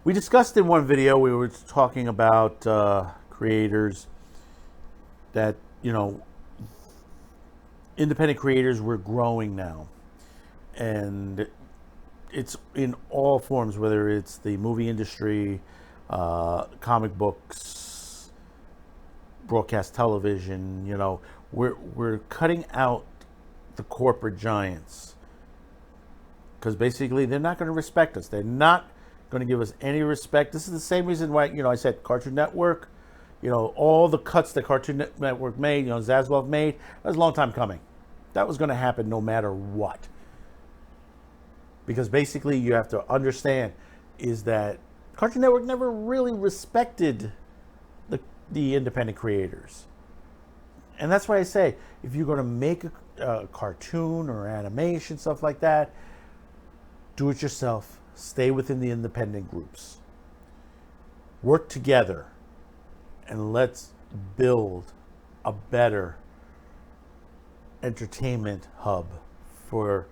We discussed in one video, we were talking about creators that, independent creators were growing now. And it's in all forms, whether it's the movie industry, comic books, broadcast television, we're cutting out the corporate giants because basically they're not going to respect us. They're not going to give us any respect. This is the same reason why, I said Cartoon Network, all the cuts that Cartoon Network made, Zaslav made, that was a long time coming. That was going to happen no matter what. Because basically you have to understand is that Cartoon Network never really respected the independent creators. And that's why I say, if you're going to make a cartoon or animation, stuff like that, do it yourself. Stay within the independent groups. Work together. And let's build a better entertainment hub for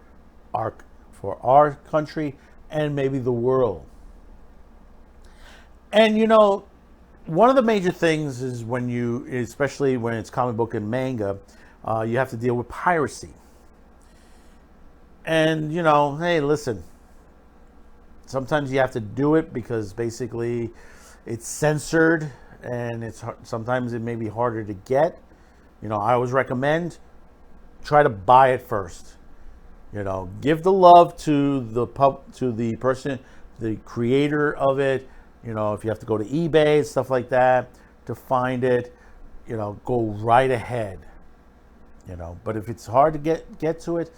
our country and maybe the world. And one of the major things is especially when it's comic book and manga, you have to deal with piracy. And hey, listen, sometimes you have to do it because basically it's censored and sometimes it may be harder to get. I always recommend try to buy it first. Give the love to the person, the creator of it. If you have to go to eBay and stuff like that to find it, go right ahead. But if it's hard to get to it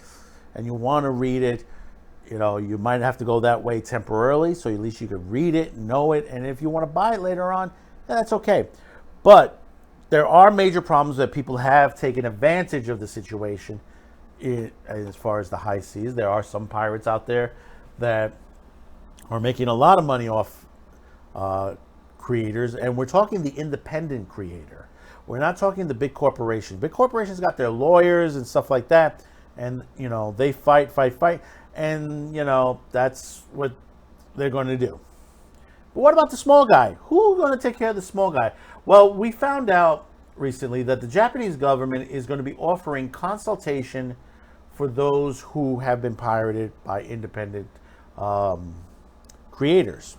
and you want to read it, you might have to go that way temporarily, so at least you could read it, know it, and if you want to buy it later on, that's okay. But there are major problems that people have taken advantage of the situation. As far as the high seas, there are some pirates out there that are making a lot of money off creators, and we're talking the independent creator. We're not talking the big corporations. Big corporations got their lawyers and stuff like that, and they fight, and that's what they're going to do. But what about the small guy? Who's going to take care of the small guy? Well, we found out recently that the Japanese government is going to be offering consultation for those who have been pirated by independent creators.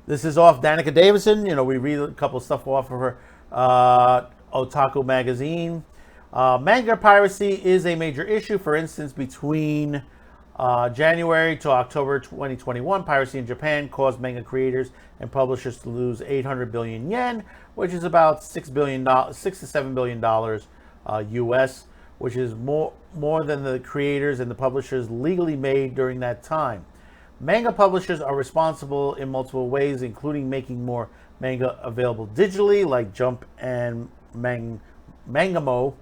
This is off Danica Davison. We read a couple of stuff off of her Otaku magazine. Manga piracy is a major issue. For instance, between January to October 2021, piracy in Japan caused manga creators and publishers to lose 800 billion yen, which is about $6 to $7 billion US, which is more than the creators and the publishers legally made during that time. Manga publishers are responsible in multiple ways, including making more manga available digitally, like Jump and Mangamo,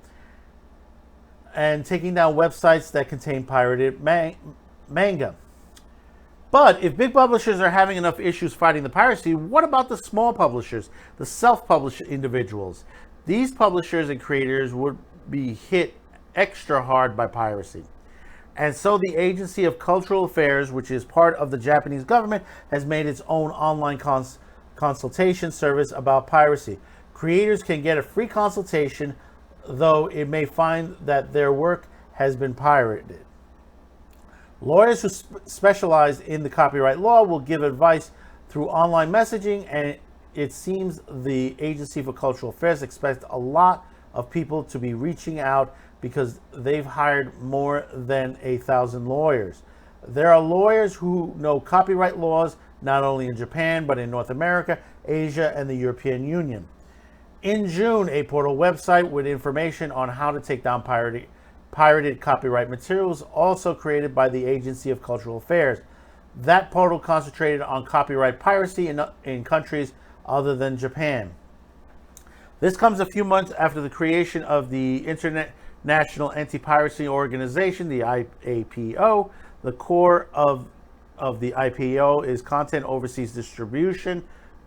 and taking down websites that contain pirated manga. But if big publishers are having enough issues fighting the piracy, what about the small publishers, the self-published individuals? These publishers and creators would be hit extra hard by piracy. And so the Agency of Cultural Affairs, which is part of the Japanese government, has made its own online consultation service about piracy. Creators can get a free consultation, though it may find that their work has been pirated. Lawyers who specialize in the copyright law will give advice through online messaging, and it seems the Agency for Cultural Affairs expects a lot of people to be reaching out because they've hired more than 1,000 lawyers. There are lawyers who know copyright laws not only in Japan but in North America, Asia, and the European Union. In June, a portal website with information on how to take down pirated copyright materials, also created by the Agency of Cultural Affairs. That portal concentrated on copyright piracy in countries other than Japan. This comes a few months after the creation of the International Anti-Piracy Organization, the IAPO. The core of the IPO is content overseas distribution,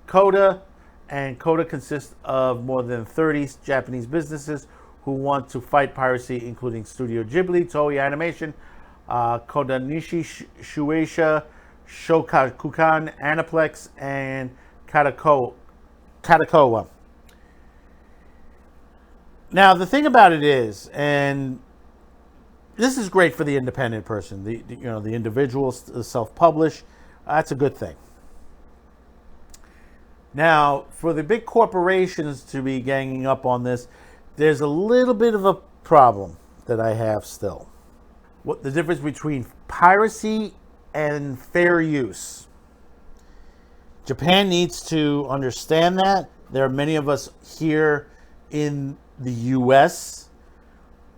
CODA, and CODA consists of more than 30 Japanese businesses who want to fight piracy, including Studio Ghibli, Toei Animation, Kodanishi Shueisha, Shogakukan, Aniplex, and Katakoa. Now, the thing about it is, and this is great for the independent person, the individual, self-publish. That's a good thing. Now, for the big corporations to be ganging up on this, there's a little bit of a problem that I have still. What the difference between piracy and fair use? Japan needs to understand that. There are many of us here in the U.S.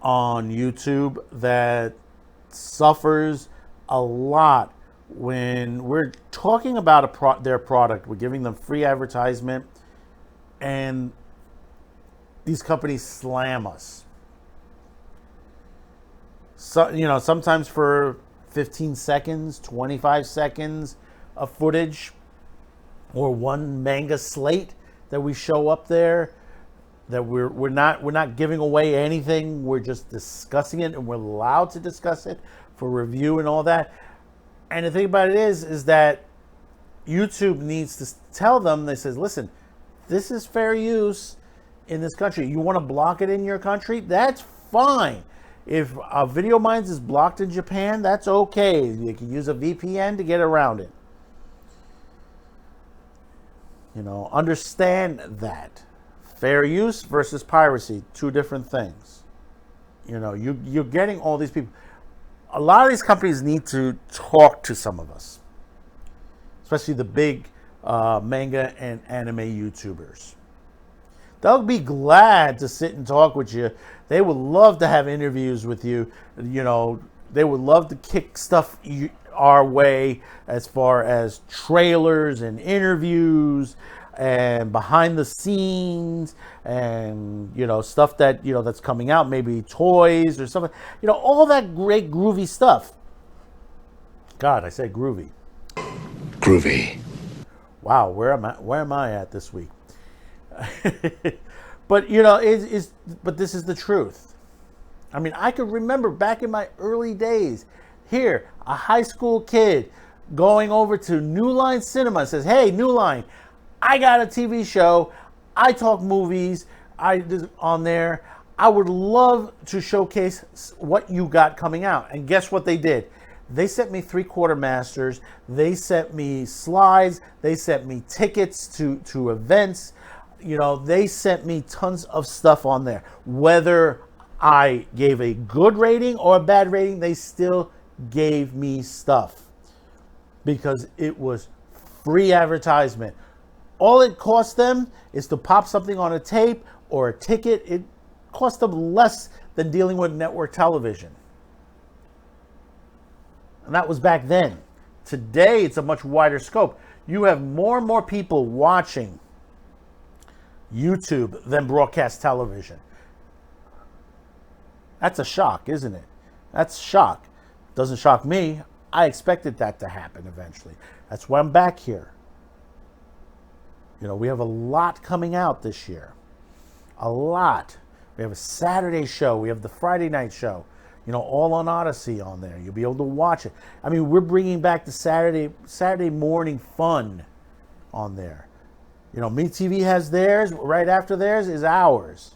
on YouTube that suffers a lot when we're talking about their product. We're giving them free advertisement, and these companies slam us. So, sometimes for 15 seconds, 25 seconds of footage, or one manga slate that we show up there, that we're not giving away anything. We're just discussing it, and we're allowed to discuss it for review and all that. And the thing about it is that YouTube needs to tell them, they says, listen, this is fair use in this country. You want to block it in your country? That's fine. If Video Minds is blocked in Japan, that's okay. You can use a VPN to get around it. Understand that. Fair use versus piracy, two different things. You're getting all these people. A lot of these companies need to talk to some of us, especially the big manga and anime YouTubers. They'll be glad to sit and talk with you. They would love to have interviews with you. They would love to kick stuff our way as far as trailers and interviews and behind the scenes and stuff that that's coming out, maybe toys or something, all that great groovy stuff. God, I said groovy. Wow, where am I at this week? But but this is the truth. I mean, I could remember back in my early days, here, a high school kid going over to New Line Cinema says, hey, New Line, I got a TV show. I talk movies. On there. I would love to showcase what you got coming out. And guess what they did? They sent me 3/4 masters. They sent me slides. They sent me tickets to events. They sent me tons of stuff on there. Whether I gave a good rating or a bad rating, they still gave me stuff because it was free advertisement. All it cost them is to pop something on a tape or a ticket. It cost them less than dealing with network television. And that was back then. Today, it's a much wider scope. You have more and more people watching YouTube than broadcast television. That's a shock, isn't it? That's a shock. Doesn't shock me. I expected that to happen eventually. That's why I'm back here. We have a lot coming out this year. A lot. We have a Saturday show. We have the Friday night show. All on Odyssey on there. You'll be able to watch it. I mean, we're bringing back the Saturday morning fun on there. MeTV has theirs. Right after theirs is ours.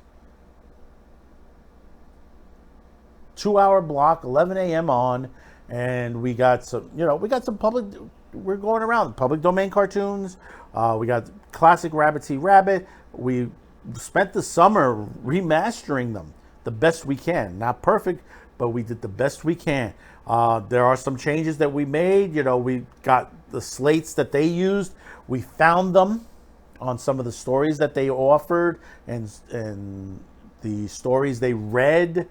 2-hour block, 11 a.m. on, and we got some public. We're going around public domain cartoons. We got classic Rabbit T. Rabbit. We spent the summer remastering them the best we can. Not perfect, but we did the best we can. There are some changes that we made. We got the slates that they used. We found them on some of the stories that they offered and the stories they read.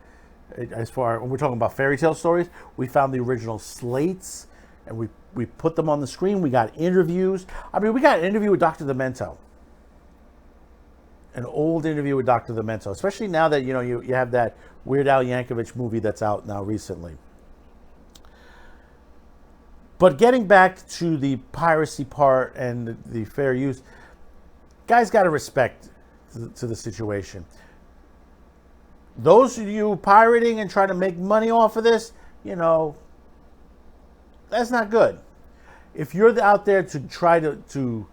As far when we're talking about fairy tale stories, we found the original slates and we put them on the screen. We got interviews. I mean, we got an interview with Dr. Demento. An old interview with Dr. Demento, especially now that you have that Weird Al Yankovic movie that's out now recently. But getting back to the piracy part and the fair use, guys got to respect to the situation. Those of you pirating and trying to make money off of this, that's not good. If you're out there to try to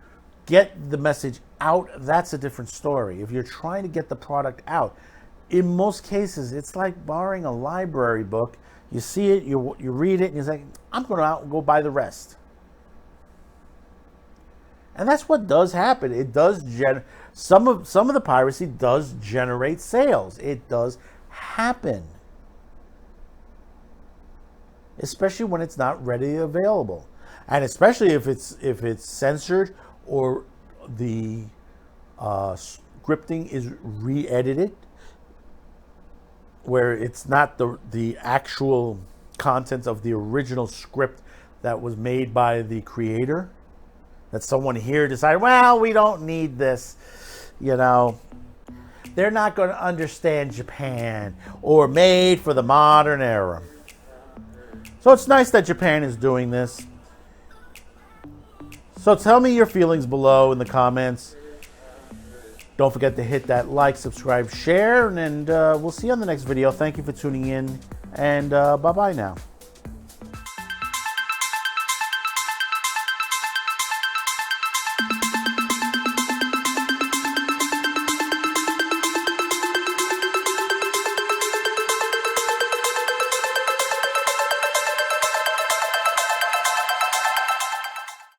get the message out, that's a different story. If you're trying to get the product out, in most cases, it's like borrowing a library book. You see it, you read it, and you're like, I'm going to out and go buy the rest. And that's what does happen. It does some of the piracy does generate sales. It does happen, especially when it's not readily available, and especially if it's censored or the scripting is re-edited, where it's not the actual contents of the original script that was made by the creator. That someone here decided, well, we don't need this, you know. They're not going to understand Japan, or made for the modern era. So it's nice that Japan is doing this. So tell me your feelings below in the comments. Don't forget to hit that like, subscribe, share, and we'll see you on the next video. Thank you for tuning in, and bye-bye now.